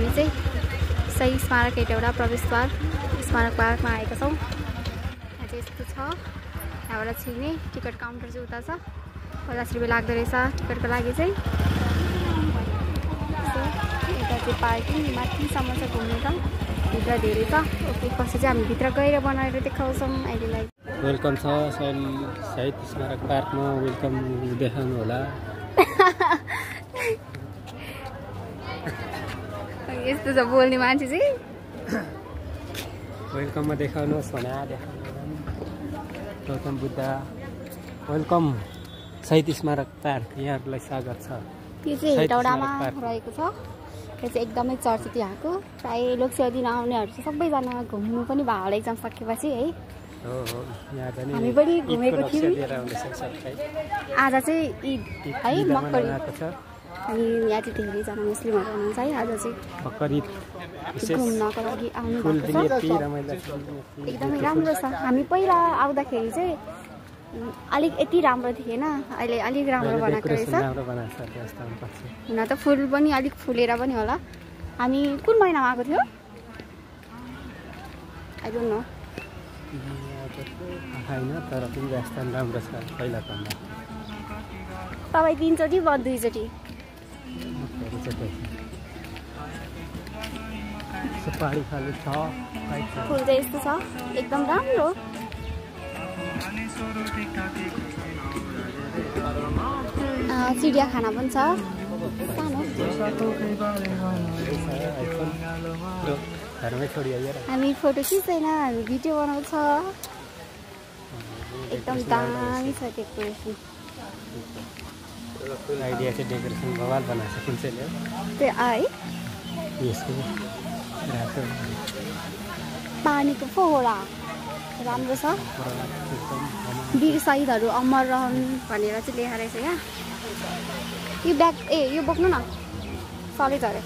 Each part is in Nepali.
हामी चाहिँ सही स्मारक हेटौडा प्रवेशद्वार स्मारक पार्कमा आएका छौँ। यहाँ चाहिँ यस्तो छ, यहाँबाट छिर्ने टिकट काउन्टर चाहिँ उता छ, 50 रुपियाँ लाग्दो रहेछ टिकटको लागि चाहिँ। यता चाहिँ पार्किङ माथिसम्म छ घुम्ने त, भित्र धेरै छ। ओके, पछि चाहिँ हामी भित्र गएर बनाएर देखाउँछौँ अहिलेलाई। वेलकम छ शहीद स्मारक पार्कमा, वेलकम देखाउनु होला। यस्तो छ बोल्ने मान्छे चाहिँ। वेलकममा देखाउनुहोस् भने गौतम बुद्ध वेलकम शहीद स्मारक पार्क, यहाँहरूलाई स्वागत छ। त्यो चाहिँ हेटौडामा रहेको छ। यो चाहिँ एकदमै चर्चित यहाँको, प्रायः लोकसेवा दिन आउनेहरू चाहिँ सबैजना घुम्नु पनि भयो होला एक्जाम सकेपछि है। हामी पनि घुमेको थियौँ। आज चाहिँ ईद है, मकर अनि यहाँ चाहिँ धेरैजना मुस्लिमहरू हुनुहुन्छ है। आज चाहिँ घुम्नको लागि आउनु भएको छ। एकदमै राम्रो छ। हामी पहिला आउँदाखेरि चाहिँ अलिक यति राम्रो थिएन, अहिले अलिक राम्रो बनाएको रहेछ। हुन त फुल पनि अलिक फुलेर पनि होला। हामी कुन महिनामा आएको थियो? I don't know. तर पनि स्थान राम्रो छ पहिला भन्दा। तपाईँ 3 चोटि वा 2 चोटि? सुपारी खाली छ, फुल चाहिँ यस्तो छ, एकदम राम्रो। चिडियाखाना पनि छ सानो। हामी फोटो खिच्दैन, हामी भिडियो बनाउँछ। एकदम दामी छ डेकोरेसन। आइडिया चाहिँ डेकोरेसन भवाल बनाएको छ कुन चाहिँले त्यो है। यसको पानीको फोहरा राम्रो छ। वीर शहीदहरू अमर रहन् भनेर चाहिँ लेखा रहेछ यहाँ। यो ब्याग यो बोक्नु न, सले झऱ्यो।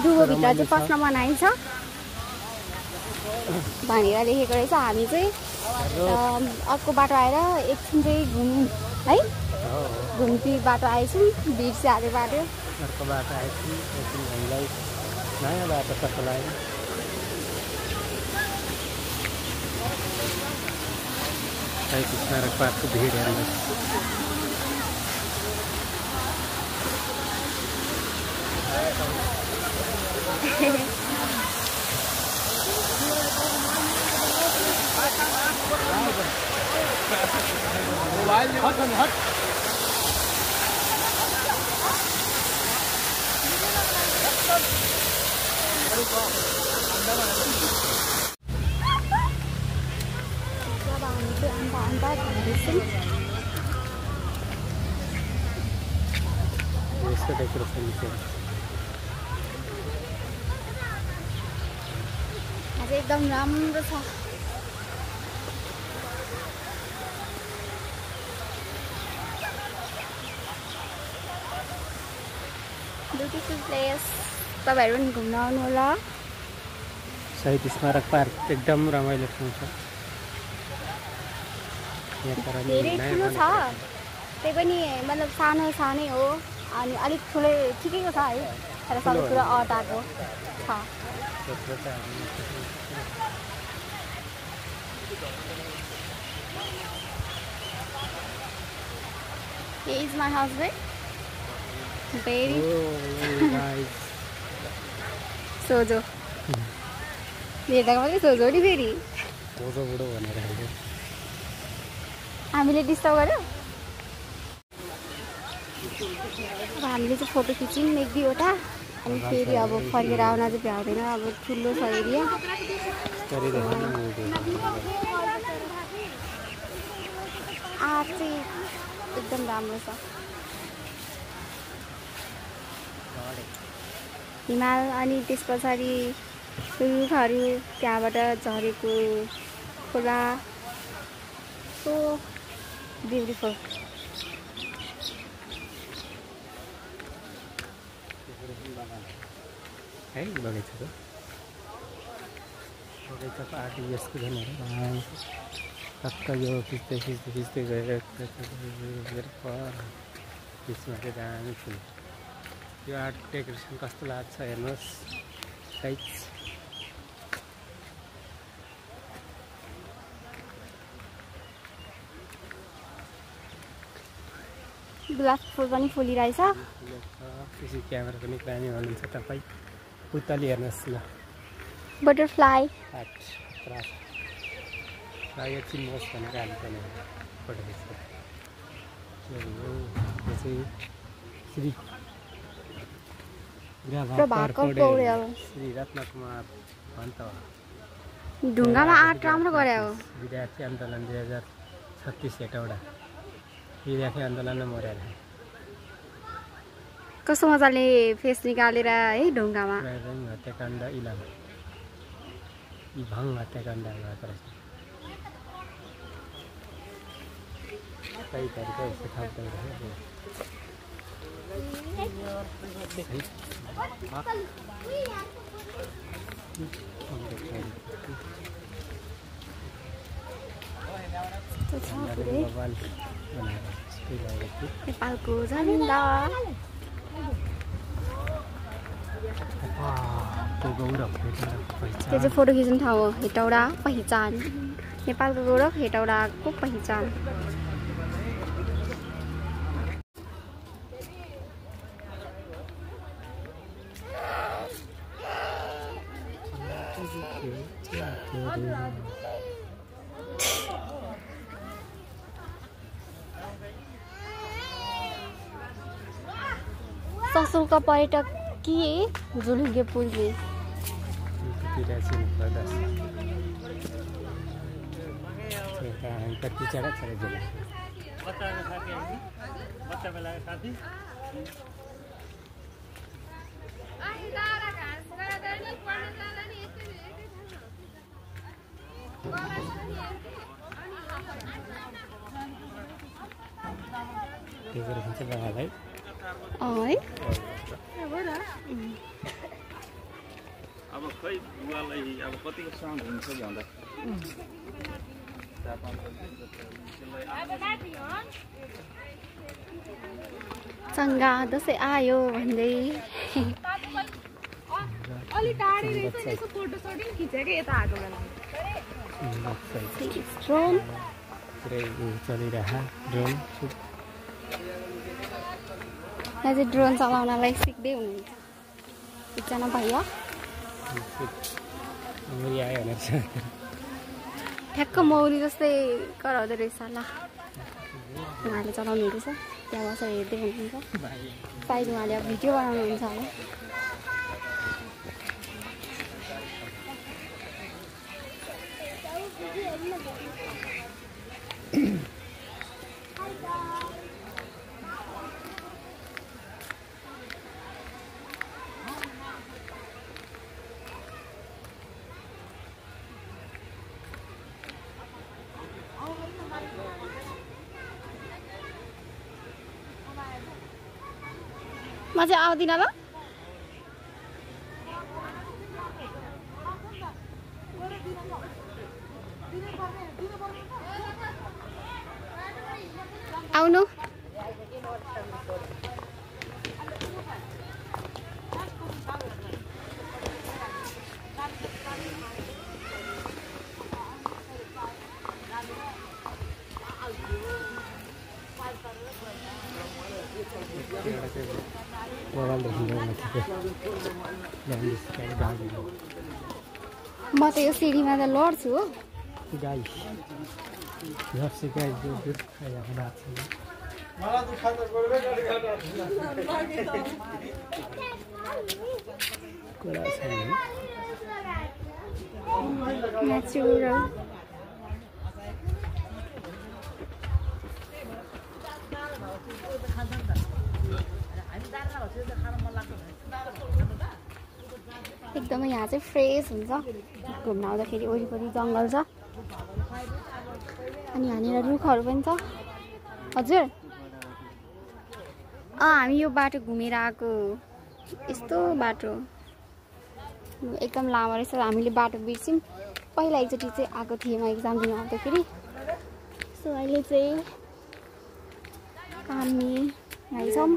दुबोभित्र चाहिँ पस्न मनाइ छ भनेर लेखेको रहेछ। हामी चाहिँ अर्को बाटो आएर एकछिन चाहिँ है घुम्ती बाटो आएछौँ, बिर्सिहाल्यो बाटो। अर्को बाटो आएछौँ, एकछिन हामीलाई नयाँ बाटो कस्तो लाग्यो। शहीद स्मारक पार्कको भिड हेर्नुहोस्। यसको डेकोरेसन आज एकदम राम्रो छ। ब्युटिफुल प्लेस, तपाईँहरू पनि घुम्न आउनु होला। शहीद स्मारक पार्क एकदम रमाइलो ठाउँ छ। धेरै ठुलो छ, त्यही पनि मतलब सानै हो अनि अलिक ठुलै ठिकैको छ है, तर सबै कुरा अटाएको छ। He is my husband. Very सोझो भेट्दाको मात्रै सोझो नि फेरि हामीले डिस्टर्ब गर्यो। अब हामीले चाहिँ फोटो खिच्यौँ 1-2वटा अनि फेरि अब फर्केर आउन चाहिँ भ्याउँदैन, अब ठुलो छ एरिया। आर्ट चाहिँ एकदम राम्रो छ। हिमाल अनि त्यस पछाडि रुखहरू, त्यहाँबाट झरेको खोला, सो ब्युटिफुल। है बगैँचाको आर्ट यसको झन् टक्क यो खिच्दै गएर बिचमा चाहिँ दामी फुल यो आर्ट डेकोरेसन कस्तो लाग्छ हेर्नुहोस् गाइस गुलाब फुल पनि फुलिरहेछ त्यसै क्यामेरा पनि दामी भन्नुहुन्छ तपाईँ पुतली हेर्नुहोस् ल बटरफ्लाई आर्ट प्रायः चिन्नुहोस् भनेर हाल्नुपर्ने फोटो खिच्दा यो चाहिँ श्री श्री रत्नकुमार भन्छ ढुङ्गामा आर्ट राम्रो गरे हो विद्यार्थी आन्दोलन 2036 हेटौडा विद्यार्थी आन्दोलनमा मरेर कस्तो मजाले फेस निकालेर है ढुङ्गामा हत्याकाण्ड इलाम इभाङ हत्याकाण्ड भएको रहेछ कई तरिका यस्तो खालको नेपालको जमिनदार त्यो चाहिँ फोटो खिच्ने ठाउँ हो हेटौडा पहिचान नेपालको गौरव हेटौडाको पहिचान सशुल्क पर्यटकीय झुलुङ्गे पुल चाहिँ अब खै बुवालाई अब कतिको साउन्ड हुन्छ भन्दा चङ्गा दसैँ आयो भन्दै ड्रोन चलाउनलाई सिक्दै हुनुहुन्छ एकजना भैया ठ्याक्क मौरी जस्तै कराउँदो रहेछ ल उहाँले चलाउनु हुँदैछ त्यहाँ बसेर हेर्दै हुनुहुन्छ सायद उहाँले अब भिडियो बनाउनुहुन्छ होला म चाहिँ आउँदिन ल आउनु म त यो सिँढीमा त लड्छु हो नेचुरल एकदमै यहाँ चाहिँ फ्रेस हुन्छ घुम्न आउँदाखेरि वरिपरि जङ्गल छ अनि यहाँनिर रुखहरू पनि छ हजुर हामी यो बाटो घुमेर आएको यस्तो बाटो एकदम लामो रहेछ। हामीले बाटो बिर्स्यौँ। पहिला एकचोटि चाहिँ आएको थिएँ म एक्जाम दिन आउँदाखेरि। सो अहिले चाहिँ हामी आइछौँ।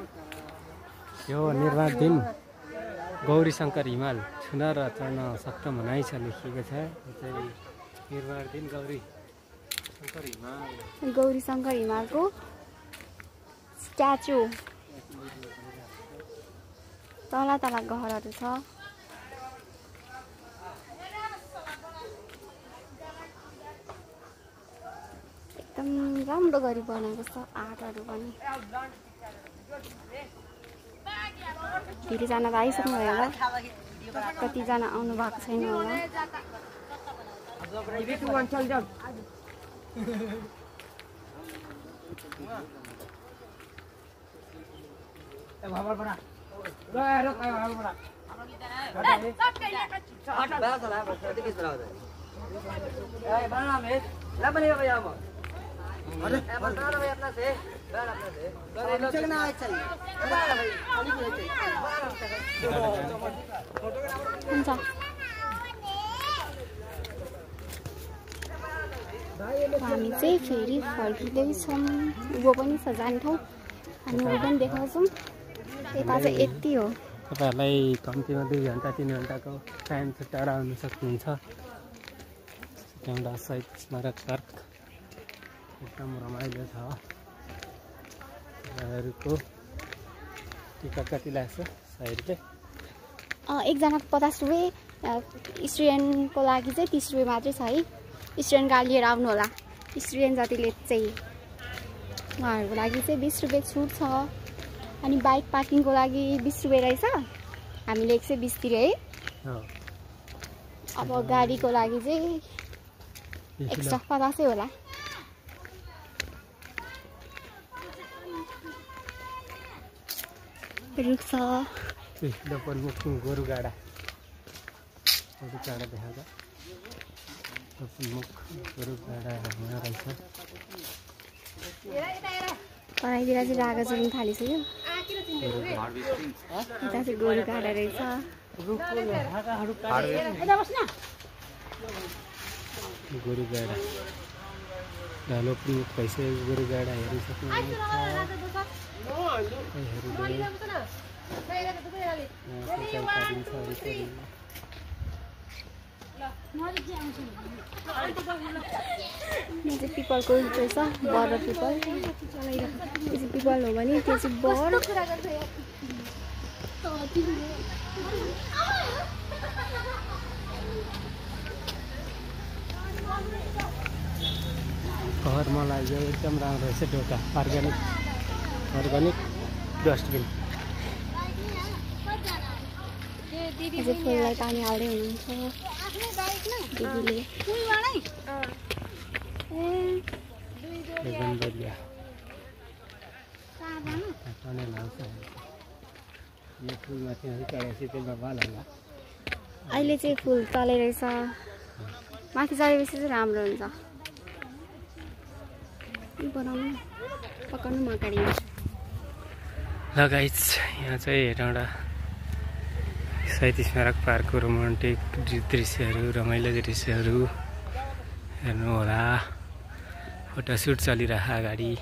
यो निर्माणधीन गौरी शङ्कर हिमाल छुन र चढ्न सक्षम हुनाइ छ लेखिएको छ। यो चाहिँ निर्माणधीन गौरी शङ्कर हिमालको स्ट्याचु। तल घरहरू छ। एकदम राम्रो गरी बनाएको छ आर्टहरू पनि। धेरैजना त आइसक्नु भयो होला, कतिजना आउनु भएको छैन होला। हुन्छ हामी चाहिँ फेरि फर्किँदैछौँ। उँभो पनि छ जाने ठाउँ, हामी उँभो पनि देखाउँछौँ। यता चाहिँ यति हो। तपाईँहरूलाई कम्तीमा 2 घन्टा 3 घन्टाको टाइम छुट्याएर आउनु सक्नुहुन्छ। एउटा शहीद स्मारक पार्क एकदम रमाइलो छ। तपाईँहरूको टिकट कति लाग्छ? 100 रुपियाँ। एकजनाको 50 रुपियाँ। स्टुडेन्टको लागि चाहिँ 30 रुपियाँ मात्रै छ है। स्टुडेन्ट गाडी लिएर आउनु होला। स्टुडेन्ट जतिले चाहिँ उहाँहरूको लागि चाहिँ 20 रुपियाँ छुट छ। अनि बाइक पार्किङको लागि 20 रुपियाँ रहेछ। हामीले 120 तिरे है। अब गाडीको लागि चाहिँ एक्स्ट्रा 50 होला। रुख छ। गोरुगाडा देखाएको गोरुगाडा रहेछ। तराईतिर चाहिँ रागा चल्नु थालिसक्यो। यता चाहिँ गोरुगाडा रहेछ। गोरुगाडा ढालो प्रमुख भइसकेको गोरुगाडा हेरिसक्नुहुन्छ। पिपलको रहेछ, बर पिपल। यो चाहिँ पिपल हो भने त्यो चाहिँ बर। घरमा लाग्यो एकदम राम्रो रहेछ। ढोका अर्ग्यानिक डस्टबिन। फुललाई पानी हाल्दै हुनुहुन्छ दिदीले। अहिले चाहिँ फुल तलै रहेछ। माथि चढेपछि चाहिँ राम्रो हुन्छ। बनाउनु पकाउनु अगाडि। ल गाइज, यहाँ चाहिँ हेटौँडा शहीद स्मारक पार्कको रोमान्टिक दृश्यहरू, रमाइलो दृश्यहरू हेर्नु होला। फोटोसुट चलिरहेको अगाडि।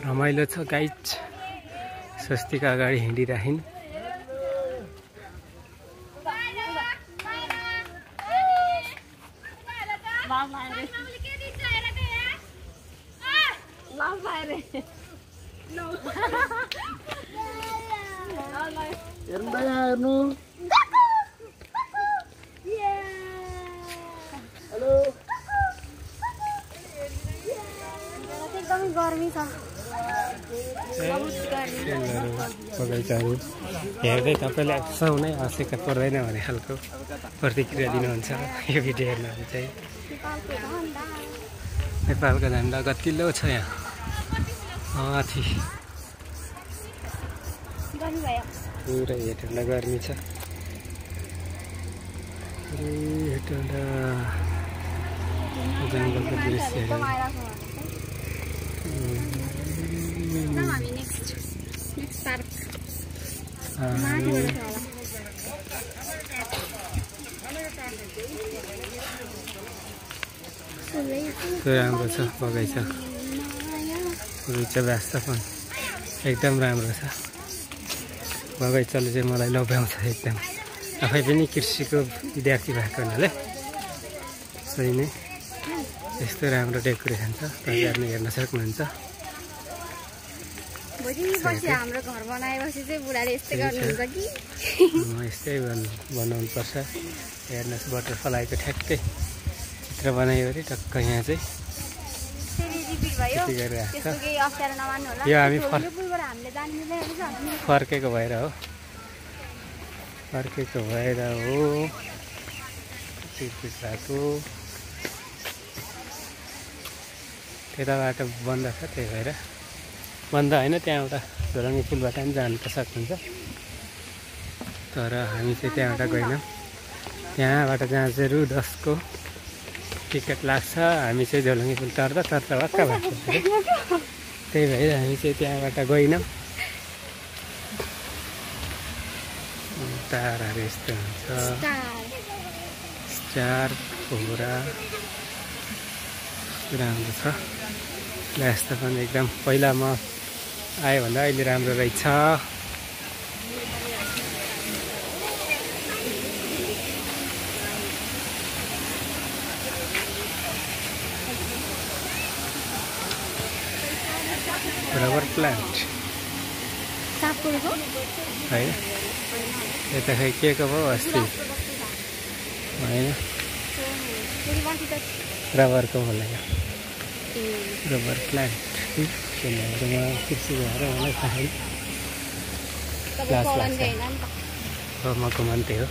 रमाइलो छ गाइज। स्वस्तिका अगाडि हिँडिराखिन्। एकदमै गर्मी छ। बगैँचाहरू हेर्दै तपाईँले सुहाउनै आवश्यकता पर्दैन भन्ने खालको प्रतिक्रिया दिनुहुन्छ यो भिडियो हेर्नु चाहिँ। नेपालको झन्डा गतिलो छ यहाँ माथि। पुरै हेटौँडा गर्मी छ। जङ्गलको दृश्यहरू हामी नेक्स्ट पार्क राम्रो छ बगैँचा व्यवस्थापन एकदम राम्रो छ बगैँचाले चाहिँ मलाई लोभ्याउँछ एकदम आफै पनि कृषिको विद्यार्थी भएको हुनाले सही नै यस्तो राम्रो डेकोरेसन छ तपाईँहरूले हेर्न सक्नुहुन्छ हाम्रो घर बनाएपछि चाहिँ बुढाले यस्तै गर्नुहुन्छ कि यस्तै बनाउनु पर्छ हेर्नुहोस् बटरफ्लाईको ठ्याक्कै चित्र बनायो अरे टक्क यहाँ चाहिँ यो हामी फर्केको भएर हो भएको त्यताबाट बन्द छ त्यही भएर बन्द होइन त्यहाँ एउटा झोलङ्गी पुलबाट पनि जानु त सक्नुहुन्छ तर हामी चाहिँ त्यहाँबाट गएनौँ त्यहाँबाट जहाँ चाहिँ रु 10 को टिकट लाग्छ हामी चाहिँ झोलङ्गी पुल तर्दा वाक्का भएको छ त्यही भएर हामी चाहिँ त्यहाँबाट गएनौँ ताराहरू यस्तो हुन्छ स्टार घोरा राम्रो छ व्यवस्थापन एकदम पहिला म आयो भन्दा अहिले राम्रो रहेछ रबर प्लान्ट होइन यता खै के को भयो अस्ति होइन रबरको होला रबर प्लान्ट कृषि भएर मलाई थाहा छैन क्लास लाग्छ मको मान्छे हो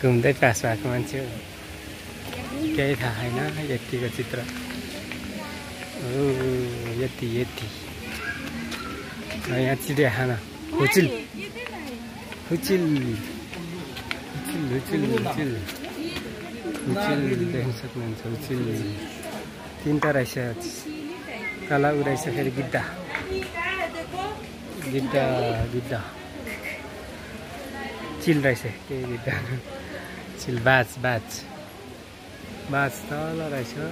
घुम्दै पास भएको मान्छे हो केही थाहा छैन यतिको चित्र यति यहाँ चिडियाखाना हुचिल देख्न सक्नुहुन्छ हुचिल 3टा रहेछ तल उ रहेछ फेरि गिद्दा चिल रहेछ के गिद्दा चिल बाज तल रहेछ हो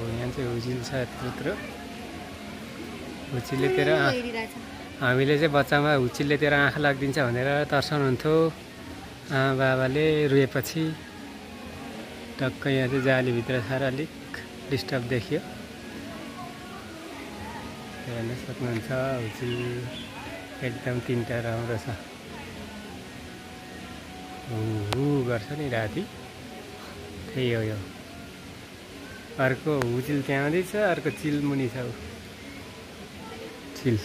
यहाँ चाहिँ हुचिल छ यत्रो हुचिलले तेरो हामीले चाहिँ बच्चामा हुचिलले तेरो आँखा लाग्दिन्छ भनेर तर्साउनुहुन्थ्यो आमा बाबाले रुएपछि टक्क यहाँ चाहिँ जालीभित्र सारा अलिक डिस्टर्ब देखियो हेर्न सक्नुहुन्छ हुचिल एकदम 3टा राम्रो छ गर्छ नि राति त्यही हो यो अर्को हुचिल त्यहाँ आउँदैछ अर्को चिल मुनि छ चिल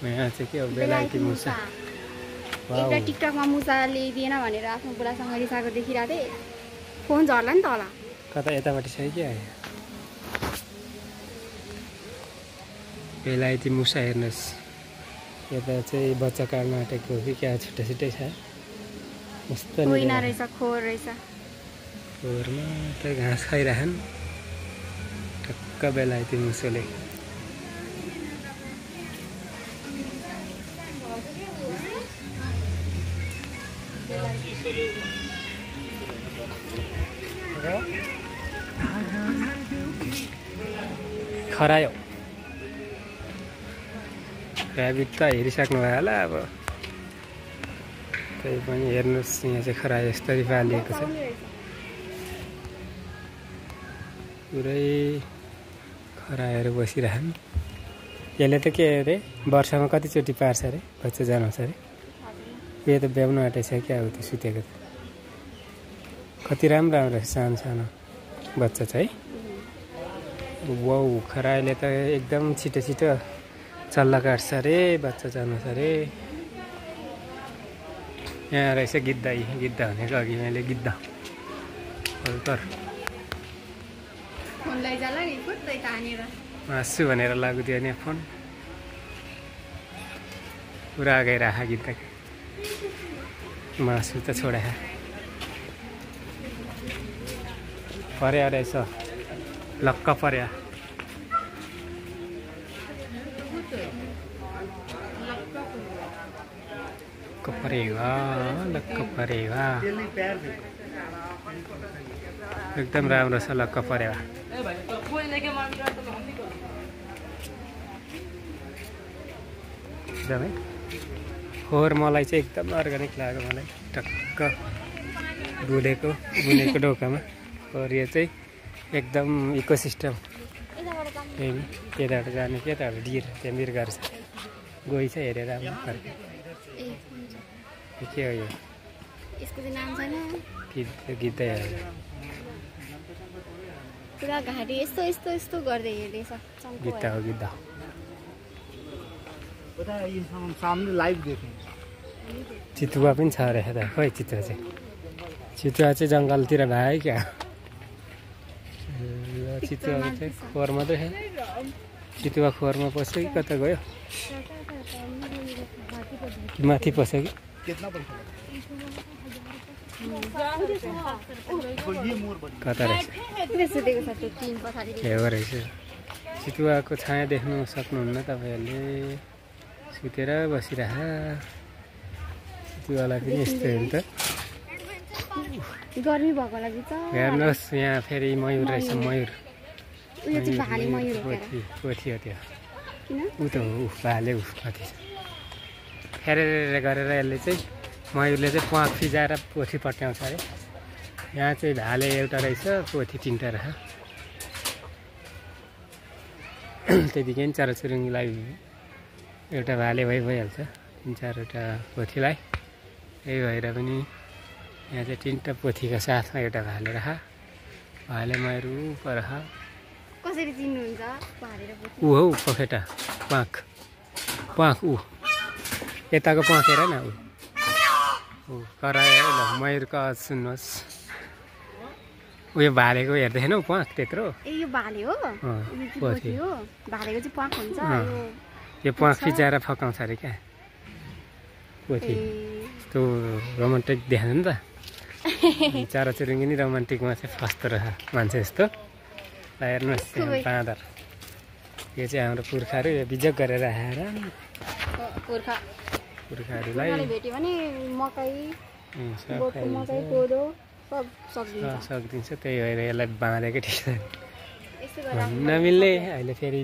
यहाँ चाहिँ के हो बेलायती मुसा एउटा टिकटकमा मुसा ल्याइदिएन भनेर आफ्नो बुढासँग रिसाएको देखिरहेको थिएँ फोन झर्ला नि त होला कता यतापट्टि छ कि आयो बेलायती मुसा हेर्नुहोस् यता चाहिँ बच्चा काट्न आँटेको हो कि क्या छुट्टै छ मस्त रहेछ खोर रहेछ खोरमा त घाँस खाइरहन् टक्क बेलायती मुसोले खरायो ऱ्याबिट त हेरिसक्नु भयो होला अब त्यही पनि हेर्नुहोस् यहाँ चाहिँ खरायो यस्तरी पालिएको छ पुरै खरायोहरू बसिरहन् यसले त के अरे वर्षमा कतिचोटि पार्छ अरे बच्चा जनाउँछ अरे यो त ब्याउनु आँटेछ क्या हो त्यो सुतेको त कति राम्रो रहेछ सानो बच्चा चाहिँ वाउ खरायोले त एकदम छिटो चल्ला काट्छ अरे बच्चा जानुहोस् अरे यहाँ रहेछ गिद्दा भनेको अघि मैले गिद्दा मासु भनेर लाग्दियो नि फोन पुरा गइरह गीत त मासु त छोडा पर्या रहेछ लक्क पर्या लक्क परेवा एकदम राम्रो छ लक्क परेवा एकदमै फोहोर मलाई चाहिँ एकदम अर्ग्यानिक लाग्यो मलाई टक्क बुनेको ढोकामा और यो चाहिँ एकदम इकोसिस्टम यताबाट जाने यताबाट डिर त्यहाँ मृगहरू छ गई छ हेरेर के हो यो यसको चाहिँ नाम छैन गिद्धै हो पुरा घाँटी यस्तो गर्दै हिँड्दैछ गिद्ध हो गिद्ध सामने लाइभ देखेँ चितुवा पनि छ रहेछ त खोइ चितुवा चाहिँ जङ्गलतिर भयो क्या चितुवा चाहिँ खोर मात्रै छ चितुवा खोरमा पस्छ कि कता गयो माथि पस्छ कि कता रहेछ हेवा रहेछ चितुवाको छाया देख्नु सक्नुहुन्न तपाईँहरूले सुतेर बसिरह चितुवालाई पनि यस्तो हो नि त गर्मी भएको लागि त हेर्नुहोस् यहाँ फेरि मयूर रहेछ मयूर उयो चाहिँ भाले मयूर हो पोथी हो त्यो किन ऊ त हो भाले ऊ कति फेरेर गरेर यसले चाहिँ मयूरले चाहिँ प्वाख फिजाएर पोथी पट्याउँछ अरे यहाँ चाहिँ भाले एउटा रहेछ पोथी 3टा रहेछ त्यतिकै चराचुरुङ्गीलाई एउटा भाले भइहाल्छ 3-4वटा पोथीलाई यही भएर पनि यहाँ चाहिँ 3टा पोथीको साथमा एउटा भाले रह भाले मयूर पर कसरी चिन्नुहुन्छ भाले र पोथी ऊ हौ पखेटा प्वाख ऊ यताको प्वाख हेर न ऊ करायो ल मयूरको आवाज सुन्नुहोस् उयो भालेको हेर्दैन हौ प्वाख त्यत्रो ए यो भाले हो पोथी हो भालेको चाहिँ प्वाख हुन्छ यो प्वाख फिजाएर फकाउँछ अरे क्या पोथी त्यो रोमान्टिक देखाउँछ नि त चराचुरुङ्गी नि रोमान्टिकमा चाहिँ फस्दो रहेछ मान्छे जस्तो ल हेर्नुहोस् बाँदर यो चाहिँ हाम्रो पुर्खाहरू यो बिजोग गरेर आएर पुर्खाहरूलाई भेट्यो भने मकै कोदो सब सक्दिन्छ त्यही भएर यसलाई बाँधेकै ठिक छ नमिल्ने अहिले फेरि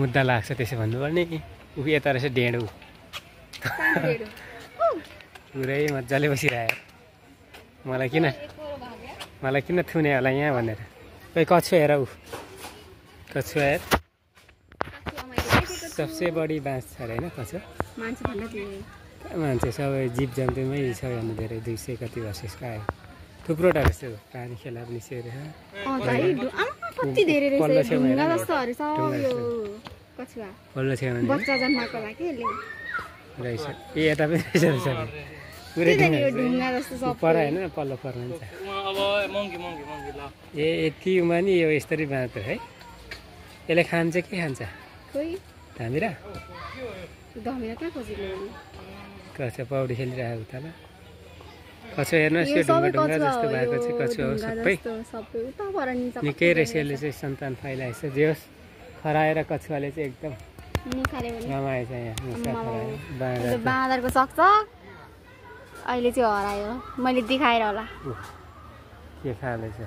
मुद्दा लाग्छ त्यसो भन्नुपर्ने ऊ यता रहेछ डेँडो पुरै मजाले बसिरह्यो मलाई किन थुने होला यहाँ भनेर कोही कछुवा हेर ऊ कछुवा हेर सबसे बढी बाँच्छ अरे होइन कछुवा मान्छे सबै जीव जन्तुमै सबैभन्दा धेरै 200 कति वर्षको आयो थुप्रोटा रहेछ पानी खेला पनि सेरेर पल्लो छेउमा रहेछ ए यता पनि रहेछ पुरै पर होइन पल्लो पर्नु हुन्छ ए यतिमा नि यो यसरी बाँध्छ है यसले खान्छ के खान्छ धामिरा कछुवा पौडी खेलिरहेको उता ल कछुवा हेर्नुहोस् यो ढुङ्गा जस्तो भएको चाहिँ कछुवा हो सबै निकै रहेछ यसले चाहिँ सन्तान फैलाएछ जे होस् खराएर कछुवाले चाहिँ एकदम रमाएछ यहाँ बाँदरको सक्छ अहिले चाहिँ हरायो मैले देखाएर होला के खाँदैछ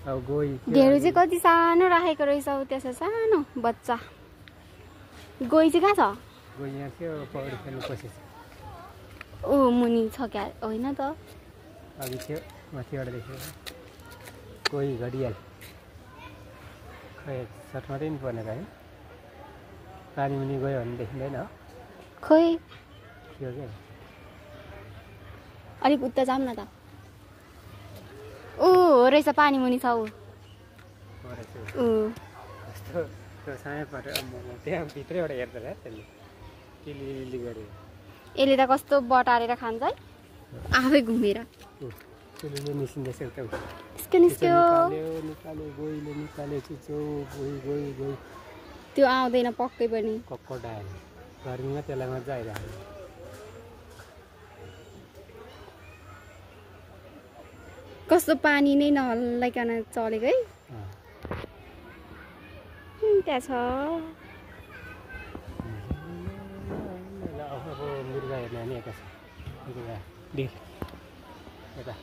अब गोही ढेँडो चाहिँ कति सानो राखेको रहेछ त्यसो सानो बच्चा गोही चाहिँ कहाँ छ गोही यहाँ थियो पौडी खेल्नु पसेछ ऊ मुनि छ क्या होइन त अघि थियो माथिबाट देख्यो गोही घडियाल खै सर्ट मात्रै नि पर्ने है पानी मुनि गयो भने देखिँदैन खोइ के हो क्या अलिक उता जाऊँ न त ऊ हो रहेछ पानी मुनि छ ऊ सानो पऱ्यो त्यहाँ भित्रैबाट हेर्दा त्यसले लिली गऱ्यो यसले त कस्तो बटारेर खान्छ है आफै घुमेर निस्किँदैछ निस्क्यो निकाल्यो गोहीले निकाल्यो चुचो गोही त्यो आउँदैन पक्कै पनि क्रोकोडाइल गर्मीमा त्यसलाई मजा आइरहेको कस्तो पानी नै नहल्लाइकन चलेको है त्यहाँ छ मृगा हेर्ने नि यता छ डिल यता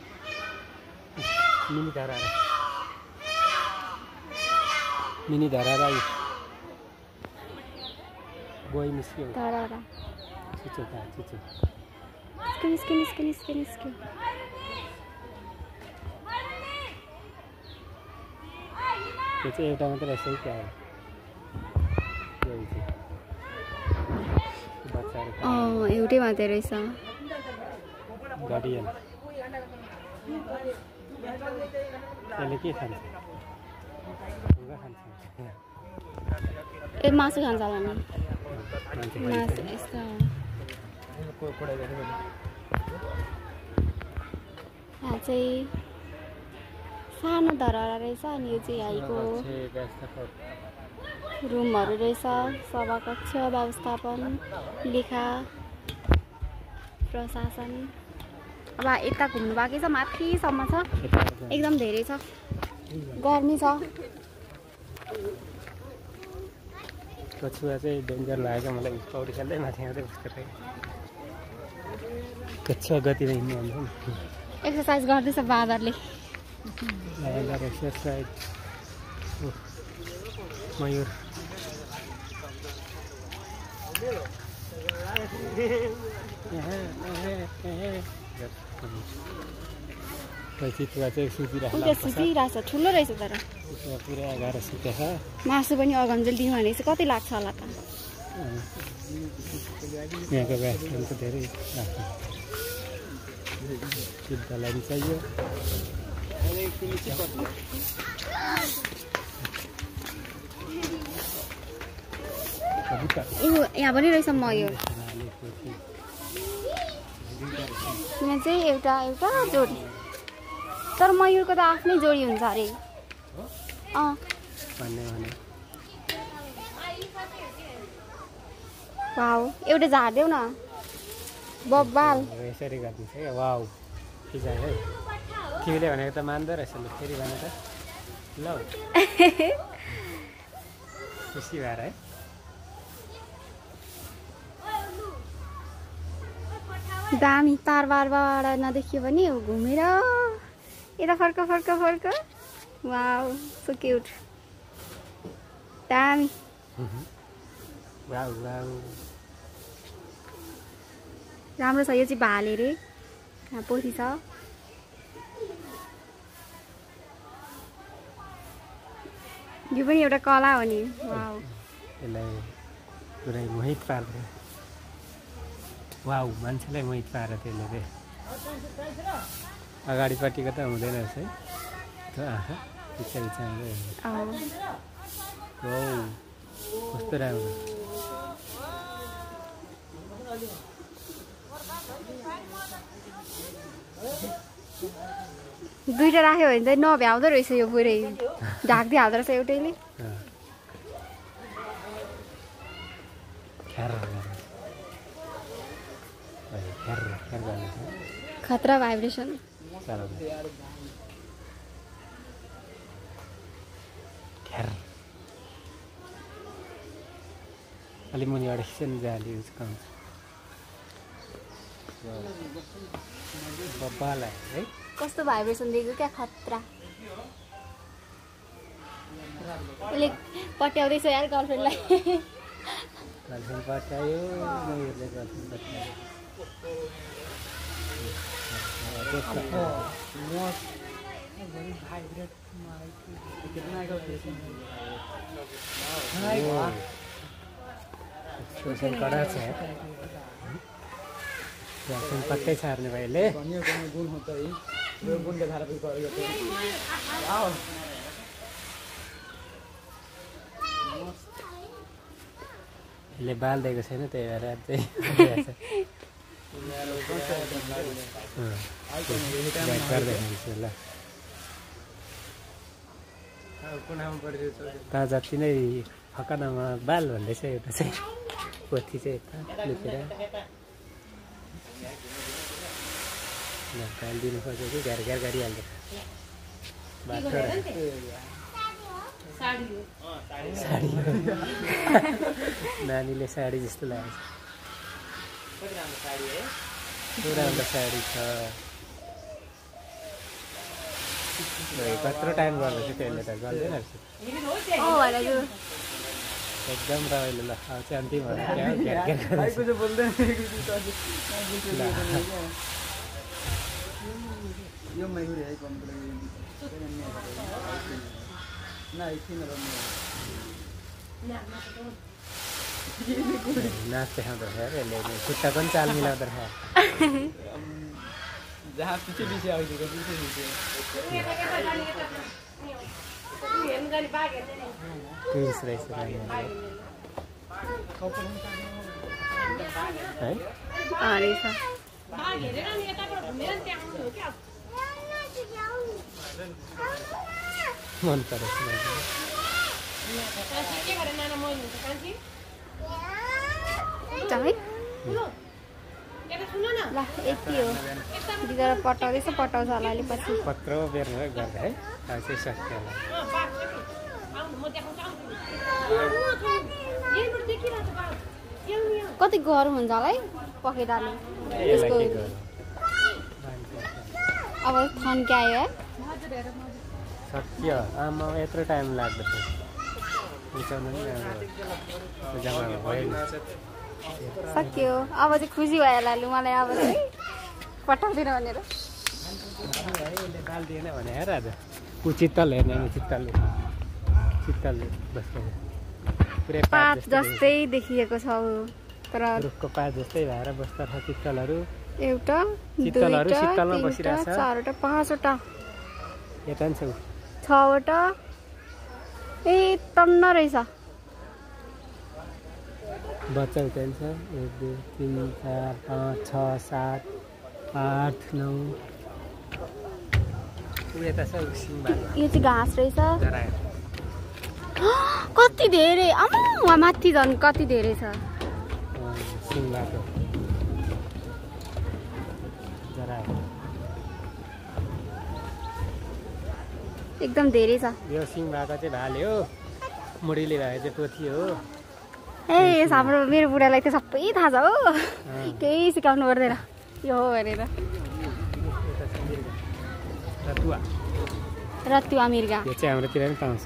मिनी धरारा गई निस्क्यो धरारा चिचो निस्क्यो त्यो चाहिँ एउटा मात्रै रहेछ है क्या एउटै मात्रै रहेछ गार्डियन त्यसले के खान्छ ए मासु खान्छ होला नि मासु यस्तो यहाँ चाहिँ सानो धरहरा रहेछ अनि यो चाहिँ यहीँको रुमहरू रहेछ सभाकक्ष व्यवस्थापन लेखा प्रशासन अब यता घुम्नु बाँकी छ माथिसम्म छ एकदम धेरै छ गर्मी छ कछुवा चाहिँ डेन्जर लागेको मलाई पौडी खेल्दै माथि आउँदै बस्दै कछुवा गतिमा हिँड्नु भन्छ नि एक्सर्साइज गर्दैछ बाँदरले एक्सर्साइज मयूर चितुवा चाहिँ सुतिरहेको छ ठुलो रहेछ तर पुरा 11 सुतेछ मासु पनि अगन्जल दिनु भनेको चाहिँ कति लाग्छ होला त यहाँको व्यवस्था त धेरै चिन्तालाई चाहियो यहाँ पनि रहेछ मयूर यहाँ चाहिँ एउटा जोडी तर मयूरको त आफ्नै जोडी हुन्छ अरे वाउ एउटा झार्देऊ न बब्बाल यसरी गरिदिन्छ क्या वाउ पिज्जा है तिमीले भनेको त मान्दो रहेछ ल फेरि भने त ल खुसी भएर है दामी तारबारबाट नदेखियो भने घुमेर यता फर्क वाउ सो क्युट दामी राम्रो छ यो चाहिँ भाले रे यहाँ पोथी छ यो पनि एउटा कला हो नि वाउ यसलाई पुरै मोहित पार्दैन वाउ मान्छेलाई मोहित पारेर त्यसले रे अगाडिपट्टिको त हुँदैन रहेछ है त्यो आँखा पछाडि कस्तो राम्रो दुईटा राख्यो भने चाहिँ नभ्याउँदो रहेछ यो पुरै ढाक्दै हाल्दो रहेछ एउटैले खतरा भाइब्रेसन अलि मुनिबाट खिच्नु जाली काम बब्बालाई है कस्तो भाइब्रेसन दिएको क्या खतरा उसले पट्याउँदैछ यार गर्लफ्रेन्डलाई गर्लफ्रेन्ड पट्यायो मयूरले गर्लफ्रेन्ड पट्यायो कडा छ पक्कै छार्ने भाइले यसले बाल दिएको छैन त्यही भएर चाहिँ ल ता जति नै फकानामा बाल भन्दैछ एउटा चाहिँ पोथी चाहिँ यता लेखेर गाली दिनु खोज्यो कि घर घर गरिहाल्छ बाटो साडी नानीले साडी जस्तो लागेको छ राम्रो साडी छ कत्रो टाइम गर्दैछ त्यसले त गर्दैन एकदम रमाइलो ल चाहिँ अन्तिम नाच देखाउँदो रहेछ यसले खुट्टा पनि चाल मिलाउँदो रहेछ जहाँ पछि पछि आइदिएको पछि टुरिस्ट रहेछ मन परेछ ल यति हो बिचरा पटाउँदैछ पटाउँछ होला अहिले पछि पत्रो बेर गर्दा है चाहिँ सक्यो कति गरम हुन्छ होला है पखेटाले यसको अब थन्क्यायो है सक्यो आमा यत्रो टाइम लाग्दछ सक्यो अब चाहिँ खुसी भयो होला लु मलाई अब चाहिँ पठाउँदिन भनेर बाल्दिएन भने हेर आज ऊ चित्तल हेर्ने चित्तलले बस्छ पुरै पात जस्तै देखिएको छ तर रुखको पात जस्तै भएर बस्दा छ चित्तलहरू एउटा चित्तलहरू शीतलमा बसिरहेछ 4वटा 5वटा यता नि छ 6वटा ए टन्न रहेछ बच्चा उता छ 1 2 3 4 5 6 7 8 9 यता छ यो चाहिँ घाँस रहेछ कति धेरै आमा वहाँ माथि झन् कति धेरै छ सिङबाको एकदम धेरै छ यो सिङबाको चाहिँ भाले हो मुडीले भएको चाहिँ पोथी हो ए हाम्रो मेरो बुढालाई त सबै थाहा छ हो केही सिकाउनु पर्दैन यो हो भनेर रतुवा मिर्गा यो चाहिँ हाम्रोतिर पनि पाउँछ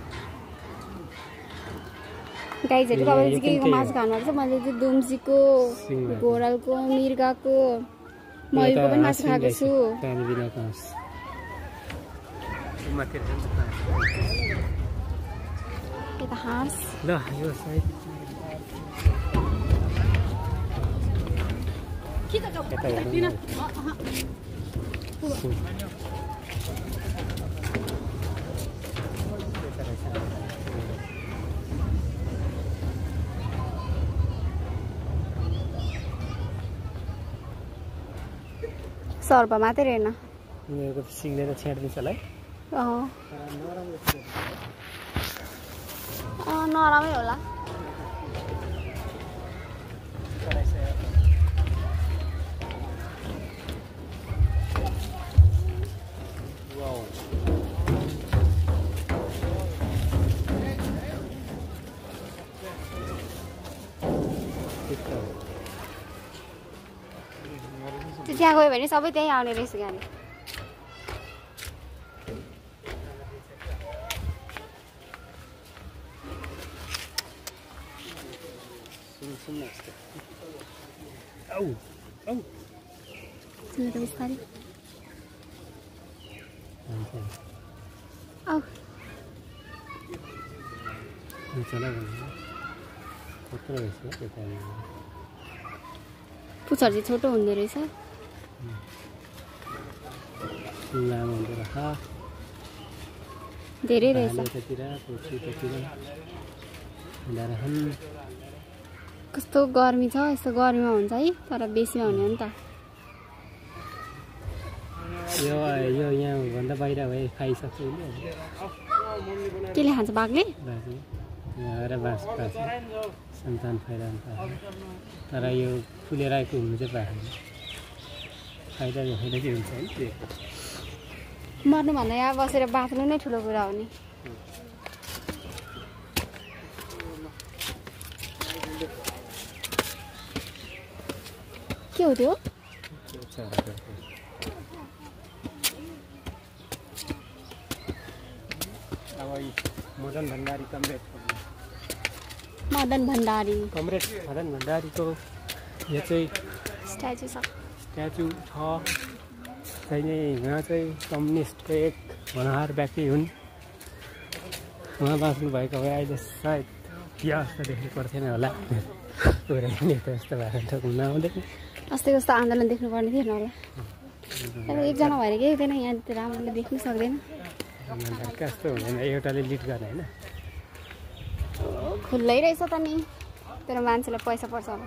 गाईहरू तपाईँले चाहिँ केको मासु खानुभएको छ मैले चाहिँ दुम्सीको घोरालको मिर्गाको मयुरको पनि मासु खाएको छु यता हाँस ल यो साइड सर्प मात्रै हेर्न उनीहरूको सिङले त छेड्दिन्छ होला है नरामै होला त्यहाँ गयो भने सबै त्यहीँ आउने रहेछ गाडी पुच्छर चाहिँ छोटो हुँदो रहेछ धेरै रहेछ कस्तो गर्मी छ यस्तो गर्मीमा हुन्छ है तर बेसीमा हुने हो नि त यो यहाँ भन्दा बाहिर भए खाइसक्छ केले खान्छ बाघले यहाँ आएर बाँस पाछ सन्तान फैलाउनु पाछ तर यो फुलेर आएको हुनु चाहिँ पाएन फाइदा चाहिँ हुन्छ है त्यो मर्नुभन्दा यहाँ बसेर बाँच्नु नै ठुलो कुरा हो नि के हो त्यो मदन भण्डारी कमरेड मदन भण्डारी कमरेड मदन भण्डारीको यो चाहिँ स्ट्याचु छ चाहिँ उहाँ चाहिँ कम्युनिस्टको एक होनहार व्यक्ति हुन् उहाँ बाँच्नु भएको भए अहिले सायद यो अवस्था देख्नु पर्थेन होला नेता जस्तो भएको हुन आउँदैन अस्तिको जस्तो आन्दोलन देख्नुपर्ने थिएन होला तर एकजना भएर केही हुँदैन यहाँ राम्ररी देख्नु सक्दैन कस्तो हुँदैन एउटाले लिड गर्ने होइन खुल्लै रहेछ त नि तर मान्छेलाई पैसा पर्छ होला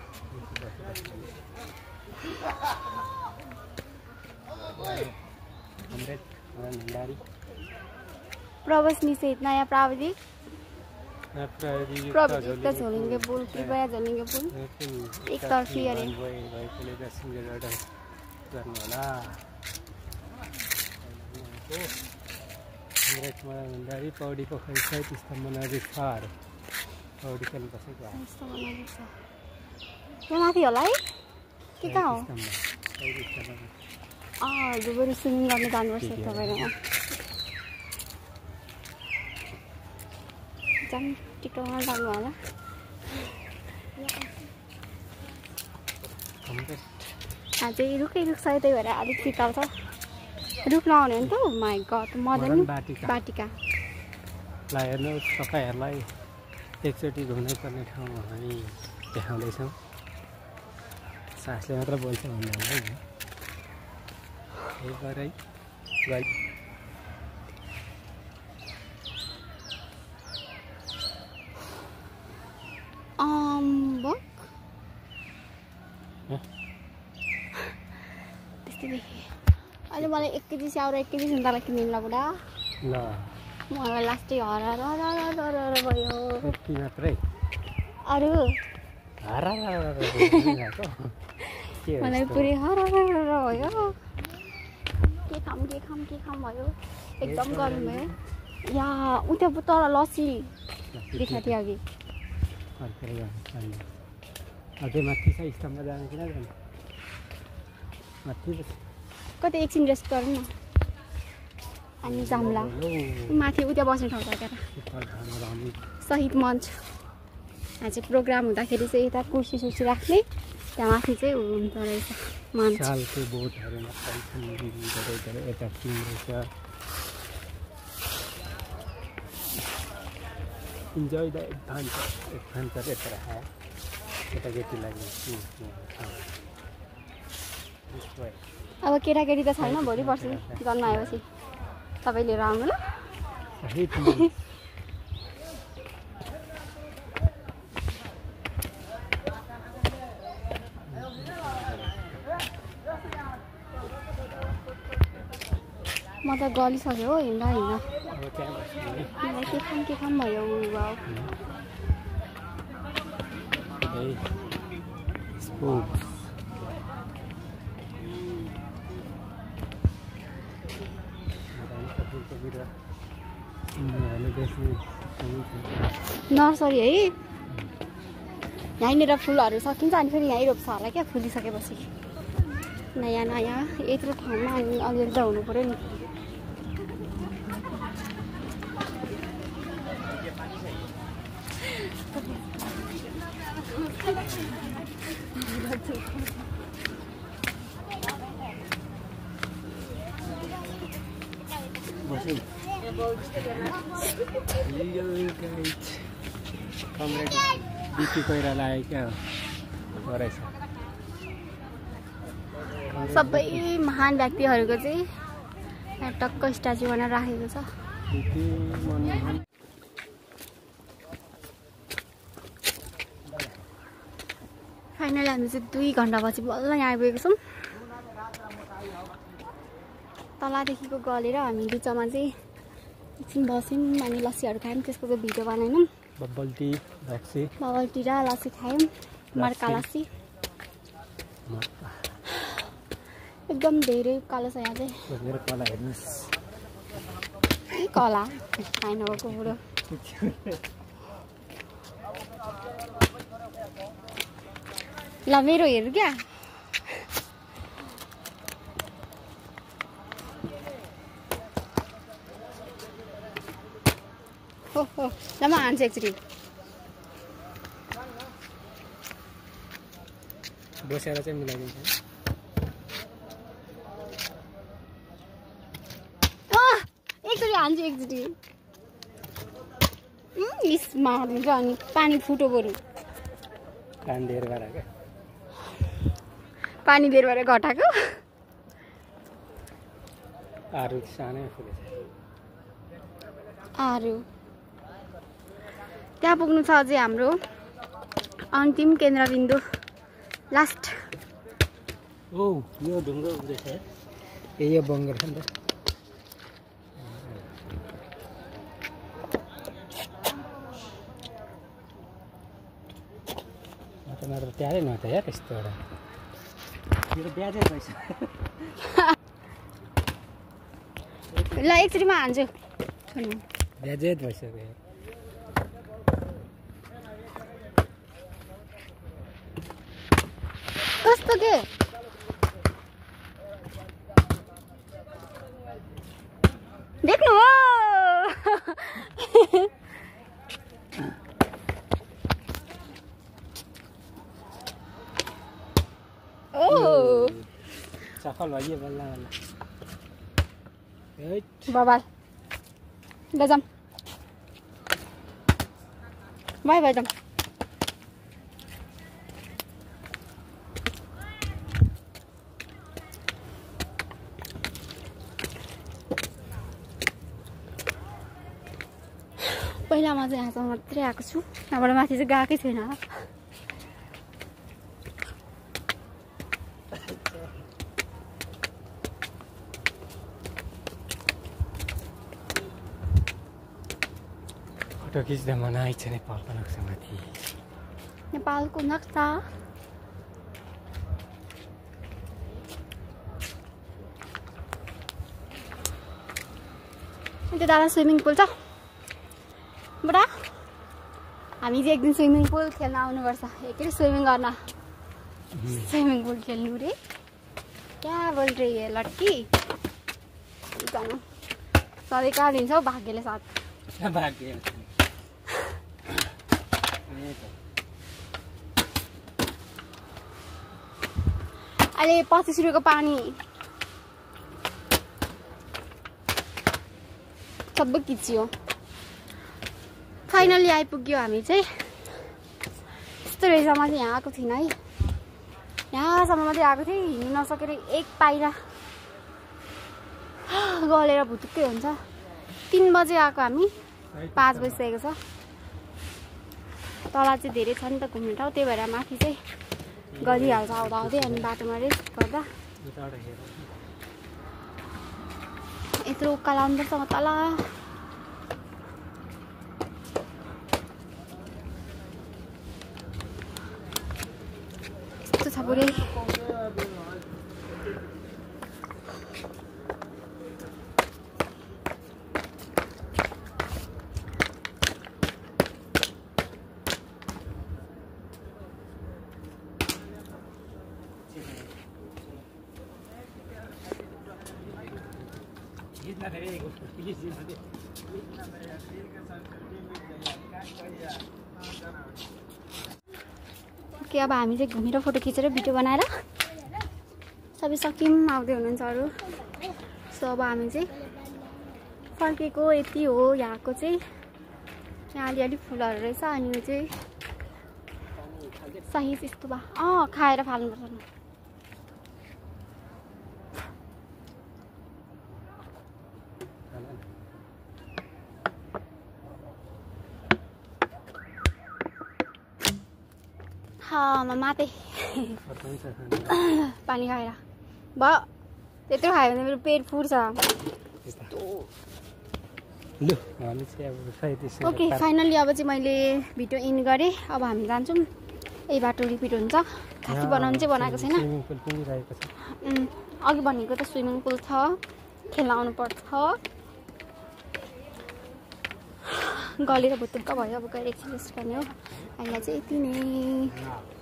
प्रवासनी सहित नयाँ प्राविधिक त झोलिङ्गे पुल कृपया झोलिङ्गे पुल एकतर्फी अरे भण्डारी पौडी पोखरी सहित स्तम्भ नजिक छ अरे पौडी खेल्नु बसेको त्यो माथि होला है के कहाँ हो हजुर बरु स्विमिङ गर्न जानुपर्छ तपाईँहरू जाम टिकटकमा जानु होला अझै रुखै रुख छ त्यही भएर अलिक शीतल छ रुख नआउने हो नि त माई गड मदन बाटिका ल हेर्नुहोस् तपाईँहरूलाई एकचोटि घुम्नै पर्ने ठाउँ हामी देखाउँदैछौँ सासले मात्र बोल्छ भन्दा होइन त्यस्तै देखेँ अहिले मलाई 1 केजी स्याउ र 1 केजी सुन्तला किनिदिनु ल बुढा ल मलाई लास्टै हरार भयो मात्रै अरू मलाई पुरै हरार भयो के खाम भयो एकदम गरम भयो यहाँ उता तर लस्सी देखाएको थियो अघि अझै माथि छ स्तम्भ जानु किन जानु माथि कतै एकछिन रेस्ट गरौँ न अनि जाम्ला माथि उता बस्ने ठाउँ छ क्या शहीद मञ्च यहाँ चाहिँ प्रोग्राम हुँदाखेरि चाहिँ यता कुर्सी सुर्सी राख्ने त्यहाँ माथि चाहिँ हुँदो रहेछ मञ्च इन्जोय द एडभेन्चर यता राखेँ केटाकेटीलाई अब केटाकेटी त छैन भोलि पर्सि जन्म आएपछि तपाईँ लिएर आउनु ल म त गलिसक्यो हो हिँड्दा मलाई के खाम भयो नर्सरी है यहीँनिर फुलहरू सकिन्छ अनि फेरि यहीँ रोप्छ होला क्या फुलिसकेपछि नयाँ यत्रो ठाउँमा अनि अलिअलि त हुनु पऱ्यो नि बिपी कोइराला आयो क्या रहेछ सबै महान व्यक्तिहरूको चाहिँ टक्क स्ट्याचु बनाएर राखेको छ फाइनली हामी चाहिँ 2 घन्टापछि बल्ल यहाँ आइपुगेको छौँ तलदेखिको गलेर हामी बिचमा चाहिँ एकछिन बस्यौँ अनि लस्सीहरू खायौँ त्यसको चाहिँ भिडियो बनाएनौँ bubble tea lassi bubble tea र लस्सी खायौँ मर्का लस्सी एकदम धेरै कालो छ यहाँ चाहिँ मेरो कला हेर्नुस् कला खाइन भएको बुढो ल मेरो हेर्नु क्या हो ल म हान्छु एकचोटि बसेर चाहिँ मिलाइदिन्छ एकचोटि हान्छु एकचोटि इस्मा हालिदिन्छ अनि पानी फुटो बरु पानी धेर भएर क्या पानी धेर भएर घटाएको आरु सानै फुलेछ आरु त्यहाँ पुग्नु छ अझै हाम्रो अन्तिम केन्द्रबिन्दु लास्ट ओ यो ढुङ्गा उब्रेछ ए यो बङ्गर छ नि त मात्र त्यारै न त या त्यस्तो एउटा मेरो ब्याजै पैसा ल एकचोटिमा हान्छु ब्याजै भइसक्यो कस्तो के देख्नु हो सफल भयो बल्ल बल्ल बबाल ल जाऊँ बाई बाई जाऊँ पहिलामा चाहिँ यहाँसम्म मात्रै आएको छु यहाँबाट माथि चाहिँ गएकै छैन फोटो खिच्दा मन आइछ नेपालको नक्सा माथि नेपालको नक्सा त्यो दादा स्विमिङ पुल छ बुढा हामी चाहिँ एक दिन स्विमिङ पुल खेल्न आउनुपर्छ एकचोटि स्विमिङ गर्न स्विमिङ पुल खेल्नु रे क्या बोल रही है लड्की जानु सधैँ कहाँ दिन्छ हौ भाग्यले साथ भाग्य अहिले 25 रुपियाँको पानी सबै खिच्यो फाइनली आइपुग्यो हामी चाहिँ यस्तो रहेछ म चाहिँ यहाँ आएको थिइनँ है यहाँसम्म मात्रै आएको थिएँ हिँड्नु नसकेर एक पाइला गलेर भुतुक्कै हुन्छ 3 बजे आएको हामी 5 बजिसकेको छ तल चाहिँ धेरै छ नि त घुम्ने ठाउँ त्यही भएर माथि चाहिँ गरिहाल्छ आउँदा आउँदै अनि बाटोमा रेस्ट गर्दा यत्रो उकालो आउनुपर्छ म तल यस्तो छ पुरै ओके अब हामी चाहिँ घुमेर फोटो खिचेर भिडियो बनाएर सबै सक्यौँ आउँदै हुनुहुन्छ अरू सो अब हामी चाहिँ फर्केको यति हो यहाँको चाहिँ यहाँ अलिअलि फुलहरू रहेछ अनि यो चाहिँ सही यस्तो भए खाएर फाल्नुपर्छ म माते पानी खाएर भयो त्यत्रो खायो भने मेरो पेट फुट्छ लु भने चाहिँ अब सायद यसो ओके फाइनली अब चाहिँ मैले भिडियो इन गरेँ। अब हामी जान्छौँ, यही बाटो रिपिट हुन्छ। खासी बनाउनु चाहिँ बनाएको छैन। स्विमिङ पुल पनि रहेको छ। अघि भनेको त स्विमिङ पुल छ, खेल्न आउनुपर्छ। गलेर भुतुक्क भयो, अब गएर एकछिन रेस्ट गर्ने हो। अहिले चाहिँ यति नै।